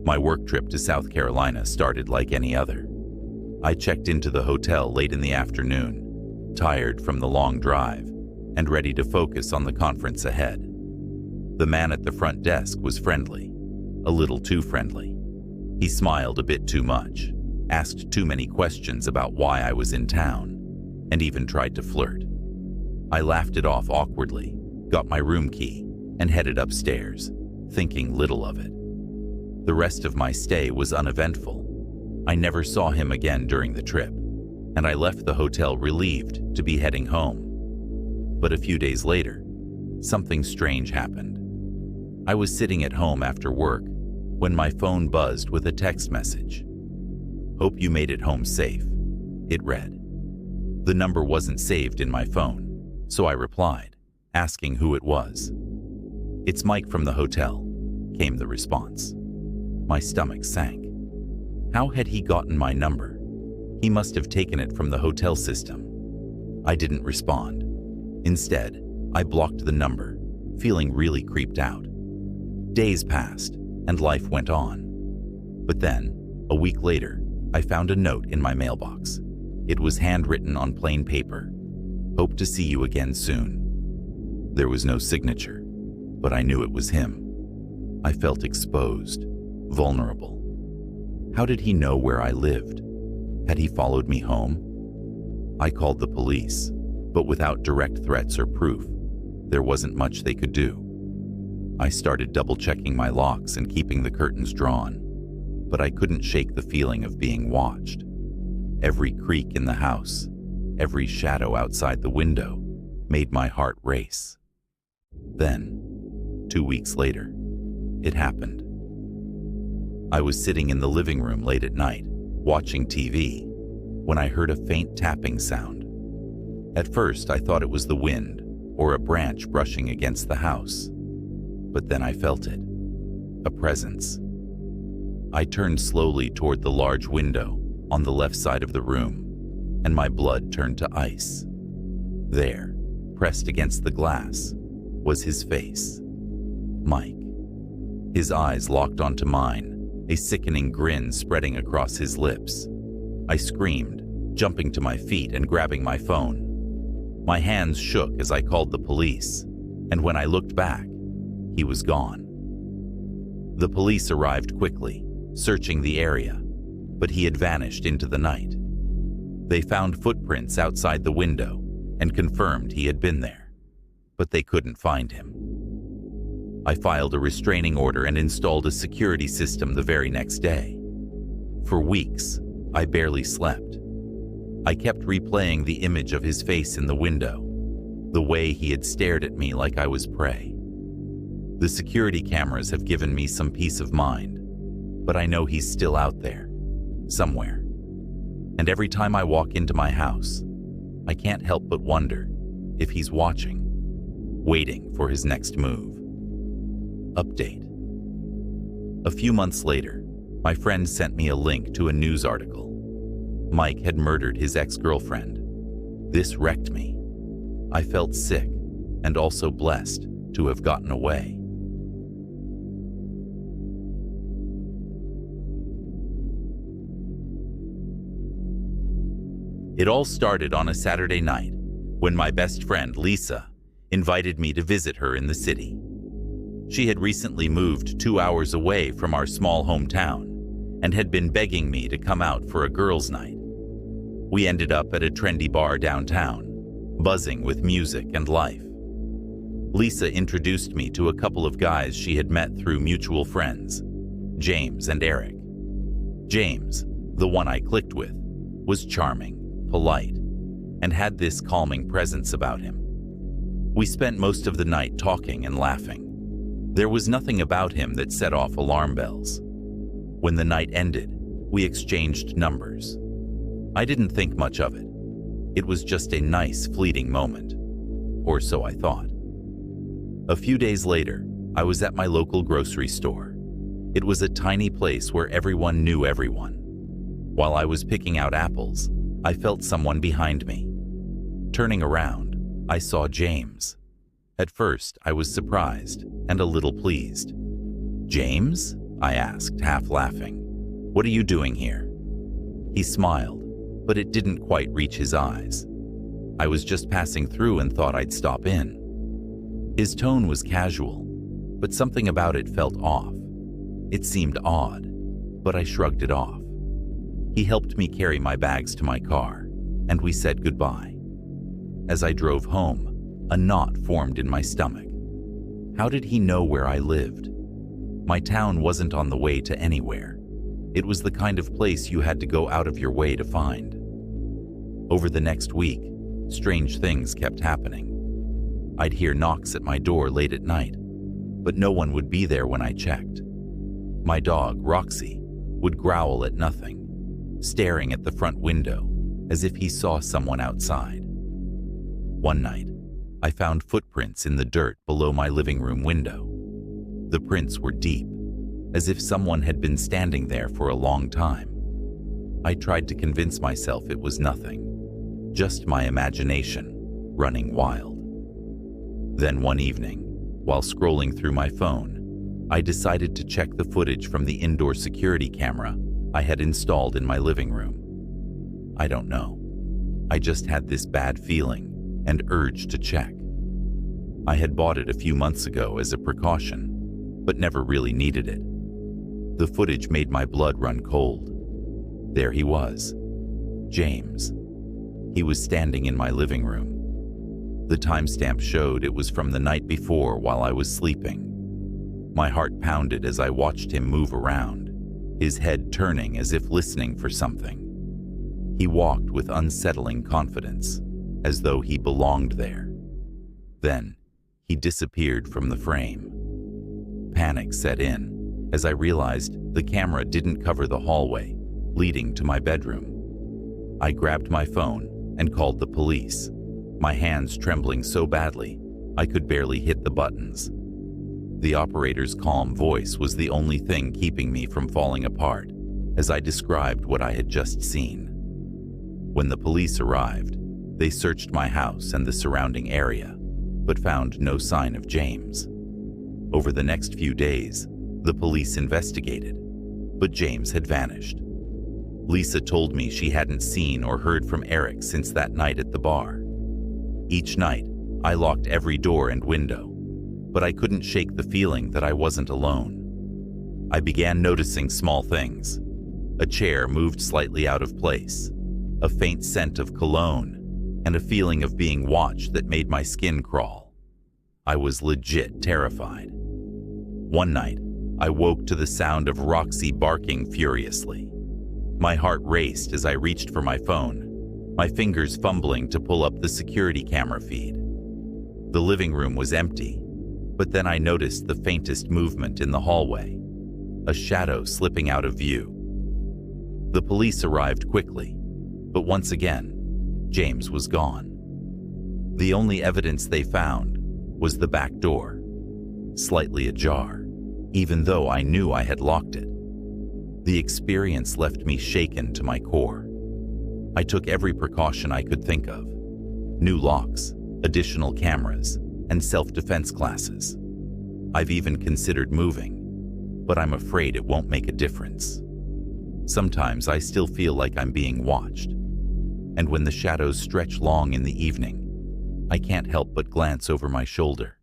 My work trip to South Carolina started like any other. I checked into the hotel late in the afternoon, tired from the long drive, and ready to focus on the conference ahead. The man at the front desk was friendly, a little too friendly. He smiled a bit too much, asked too many questions about why I was in town, and even tried to flirt. I laughed it off awkwardly, got my room key, and headed upstairs, thinking little of it. The rest of my stay was uneventful. I never saw him again during the trip, and I left the hotel relieved to be heading home. But a few days later, something strange happened. I was sitting at home after work when my phone buzzed with a text message. "Hope you made it home safe," it read. The number wasn't saved in my phone, so I replied, asking who it was. "It's Mike from the hotel," came the response. My stomach sank. How had he gotten my number? He must have taken it from the hotel system. I didn't respond. Instead, I blocked the number, feeling really creeped out. Days passed, and life went on. But then, a week later, I found a note in my mailbox. It was handwritten on plain paper. "Hope to see you again soon." There was no signature, but I knew it was him. I felt exposed, vulnerable. How did he know where I lived? Had he followed me home? I called the police, but without direct threats or proof, there wasn't much they could do. I started double-checking my locks and keeping the curtains drawn, but I couldn't shake the feeling of being watched. Every creak in the house, every shadow outside the window, made my heart race. Then, 2 weeks later, it happened. I was sitting in the living room late at night, watching TV, when I heard a faint tapping sound. At first, I thought it was the wind or a branch brushing against the house. But then I felt it, a presence. I turned slowly toward the large window on the left side of the room, and my blood turned to ice. There, pressed against the glass, was his face. Mike. His eyes locked onto mine, a sickening grin spreading across his lips. I screamed, jumping to my feet and grabbing my phone. My hands shook as I called the police, and when I looked back, he was gone. The police arrived quickly, searching the area, but he had vanished into the night. They found footprints outside the window and confirmed he had been there, but they couldn't find him. I filed a restraining order and installed a security system the very next day. For weeks, I barely slept. I kept replaying the image of his face in the window, the way he had stared at me like I was prey. The security cameras have given me some peace of mind, but I know he's still out there, somewhere. And every time I walk into my house, I can't help but wonder if he's watching, waiting for his next move. Update. A few months later, my friend sent me a link to a news article. Mike had murdered his ex-girlfriend. This wrecked me. I felt sick and also blessed to have gotten away. It all started on a Saturday night when my best friend, Lisa, invited me to visit her in the city. She had recently moved 2 hours away from our small hometown and had been begging me to come out for a girls' night. We ended up at a trendy bar downtown, buzzing with music and life. Lisa introduced me to a couple of guys she had met through mutual friends, James and Eric. James, the one I clicked with, was charming, polite, and had this calming presence about him. We spent most of the night talking and laughing. There was nothing about him that set off alarm bells. When the night ended, we exchanged numbers. I didn't think much of it. It was just a nice, fleeting moment. Or so I thought. A few days later, I was at my local grocery store. It was a tiny place where everyone knew everyone. While I was picking out apples, I felt someone behind me. Turning around, I saw James. At first, I was surprised and a little pleased. "James?" I asked, half laughing. "What are you doing here?" He smiled, but it didn't quite reach his eyes. "I was just passing through and thought I'd stop in." His tone was casual, but something about it felt off. It seemed odd, but I shrugged it off. He helped me carry my bags to my car, and we said goodbye. As I drove home, a knot formed in my stomach. How did he know where I lived? My town wasn't on the way to anywhere. It was the kind of place you had to go out of your way to find. Over the next week, strange things kept happening. I'd hear knocks at my door late at night, but no one would be there when I checked. My dog, Roxy, would growl at nothing, staring at the front window as if he saw someone outside. One night, I found footprints in the dirt below my living room window. The prints were deep, as if someone had been standing there for a long time. I tried to convince myself it was nothing, just my imagination running wild. Then one evening, while scrolling through my phone, I decided to check the footage from the indoor security camera I had installed in my living room. I don't know. I just had this bad feeling and urge to check. I had bought it a few months ago as a precaution, but never really needed it. The footage made my blood run cold. There he was, James. He was standing in my living room. The timestamp showed it was from the night before while I was sleeping. My heart pounded as I watched him move around, his head turning as if listening for something. He walked with unsettling confidence, as though he belonged there. Then, he disappeared from the frame. Panic set in as I realized the camera didn't cover the hallway leading to my bedroom. I grabbed my phone and called the police, my hands trembling so badly I could barely hit the buttons. The operator's calm voice was the only thing keeping me from falling apart as I described what I had just seen. When the police arrived, they searched my house and the surrounding area, but found no sign of James. Over the next few days, the police investigated, but James had vanished. Lisa told me she hadn't seen or heard from Eric since that night at the bar. Each night, I locked every door and window, but I couldn't shake the feeling that I wasn't alone. I began noticing small things. A chair moved slightly out of place, a faint scent of cologne, and a feeling of being watched that made my skin crawl. I was legit terrified. One night, I woke to the sound of Roxy barking furiously. My heart raced as I reached for my phone, my fingers fumbling to pull up the security camera feed. The living room was empty, but then I noticed the faintest movement in the hallway, a shadow slipping out of view. The police arrived quickly, but once again, James was gone. The only evidence they found was the back door, slightly ajar, even though I knew I had locked it. The experience left me shaken to my core. I took every precaution I could think of: new locks, additional cameras, and self-defense classes. I've even considered moving, but I'm afraid it won't make a difference. Sometimes I still feel like I'm being watched, and when the shadows stretch long in the evening, I can't help but glance over my shoulder,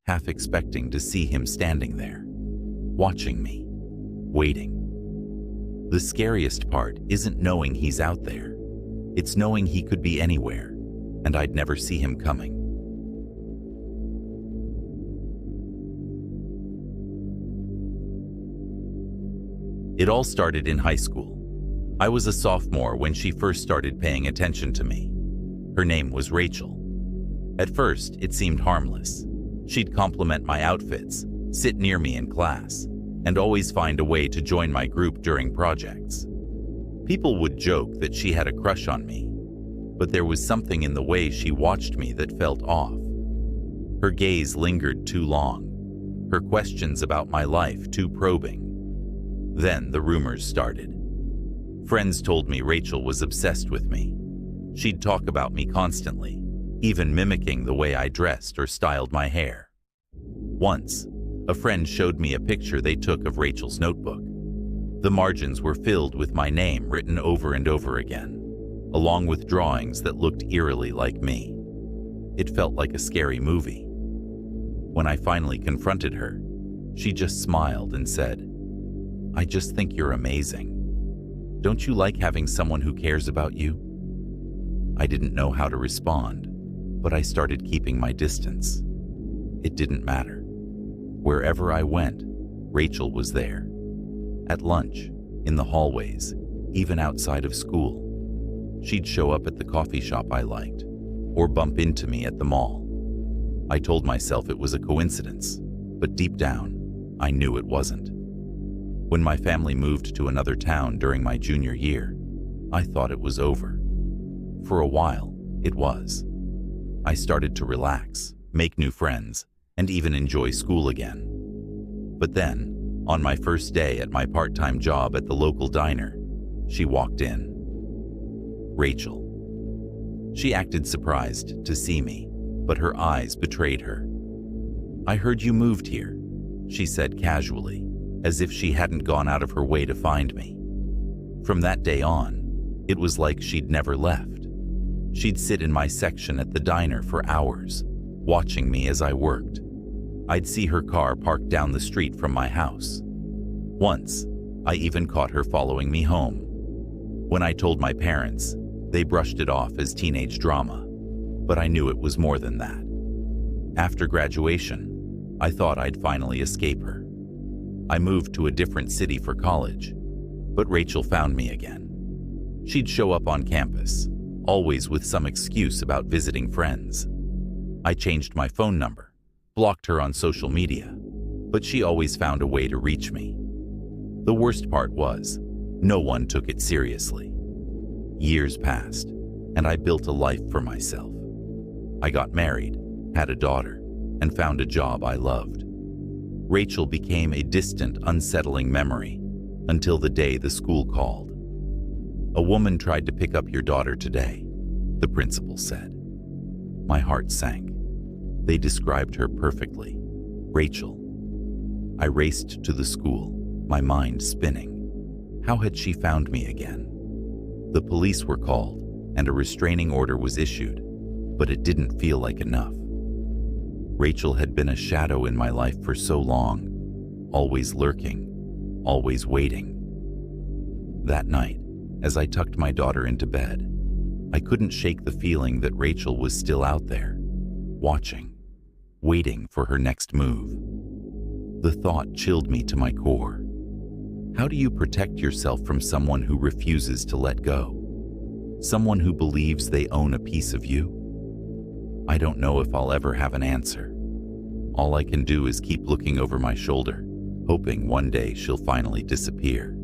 half expecting to see him standing there, watching me, waiting. The scariest part isn't knowing he's out there. It's knowing he could be anywhere, and I'd never see him coming. It all started in high school. I was a sophomore when she first started paying attention to me. Her name was Rachel. At first, it seemed harmless. She'd compliment my outfits, sit near me in class, and always find a way to join my group during projects. People would joke that she had a crush on me, but there was something in the way she watched me that felt off. Her gaze lingered too long, her questions about my life too probing. Then the rumors started. Friends told me Rachel was obsessed with me. She'd talk about me constantly, even mimicking the way I dressed or styled my hair. Once, A friend showed me a picture they took of Rachel's notebook. The margins were filled with my name written over and over again, along with drawings that looked eerily like me. It felt like a scary movie. When I finally confronted her, she just smiled and said, "I just think you're amazing. Don't you like having someone who cares about you?" I didn't know how to respond, but I started keeping my distance. It didn't matter. Wherever I went, Rachel was there. At lunch, in the hallways, even outside of school. She'd show up at the coffee shop I liked, or bump into me at the mall. I told myself it was a coincidence, but deep down, I knew it wasn't. When my family moved to another town during my junior year, I thought it was over. For a while, it was. I started to relax, make new friends, and even enjoy school again. But then, on my first day at my part-time job at the local diner, she walked in. Rachel. She acted surprised to see me, but her eyes betrayed her. "I heard you moved here," she said casually, as if she hadn't gone out of her way to find me. From that day on, it was like she'd never left. She'd sit in my section at the diner for hours, watching me as I worked. I'd see her car parked down the street from my house. Once, I even caught her following me home. When I told my parents, they brushed it off as teenage drama, but I knew it was more than that. After graduation, I thought I'd finally escape her. I moved to a different city for college, but Rachel found me again. She'd show up on campus, always with some excuse about visiting friends. I changed my phone number, blocked her on social media, but she always found a way to reach me. The worst part was, no one took it seriously. Years passed, and I built a life for myself. I got married, had a daughter, and found a job I loved. Rachel became a distant, unsettling memory until the day the school called. "A woman tried to pick up your daughter today," the principal said. My heart sank. They described her perfectly. Rachel. I raced to the school, my mind spinning. How had she found me again? The police were called, and a restraining order was issued, but it didn't feel like enough. Rachel had been a shadow in my life for so long, always lurking, always waiting. That night, as I tucked my daughter into bed, I couldn't shake the feeling that Rachel was still out there, watching, waiting for her next move. The thought chilled me to my core. How do you protect yourself from someone who refuses to let go? Someone who believes they own a piece of you? I don't know if I'll ever have an answer. All I can do is keep looking over my shoulder, hoping one day she'll finally disappear.